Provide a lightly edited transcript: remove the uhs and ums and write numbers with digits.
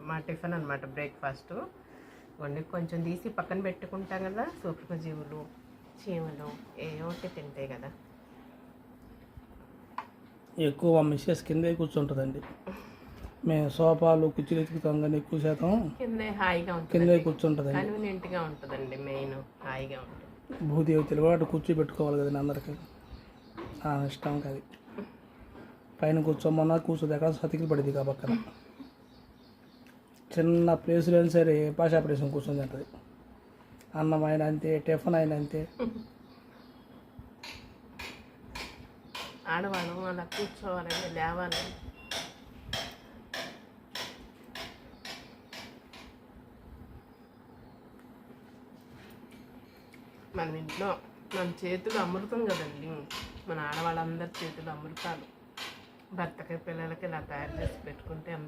మా టిఫిన్ అనమాట, బ్రేక్ఫాస్ట్. ఇవన్నీ కొంచెం తీసి పక్కన పెట్టుకుంటాం కదా, సూక్ష్మజీవులు చీమలు ఏవో ఒకటి తింటాయి కదా. ఎక్కువ మిస్సెస్ కిందే కూర్చుంటుందండి. మేము సోఫాలు కుర్చీలు ఎత్తుకుతాం కానీ ఎక్కువ శాతం కిందే హాయిగా ఉంటుంది, కిందే కూర్చుంటుందండి. కన్వీనియంట్గా ఉంటుందండి, మెయిన్ హాయిగా ఉంటుంది. భూదేవతలు కూడా అటు కూర్చోబెట్టుకోవాలి కదండి అందరికి, ఇష్టం కాదు. పైన కూర్చోమన్నా కూర్చోదు, ఎక్కడ సతికిలు పడింది కా పక్కన. చిన్న ప్లేసులు అయినా సరే భాషా ప్లేస్ కూర్చొని తింటుంది. అన్నం అయినా అంతే, టిఫిన్ అయినా అంతే. ఆడవాళ్ళం అలా కూర్చోవాలండి, లేవాలండి. మన ఇంట్లో మన చేతులు అమృతం కదండి, మన ఆడవాళ్ళందరి చేతులు అమృతాలు. భర్తకి పిల్లలకి ఇలా తయారు చేసి పెట్టుకుంటే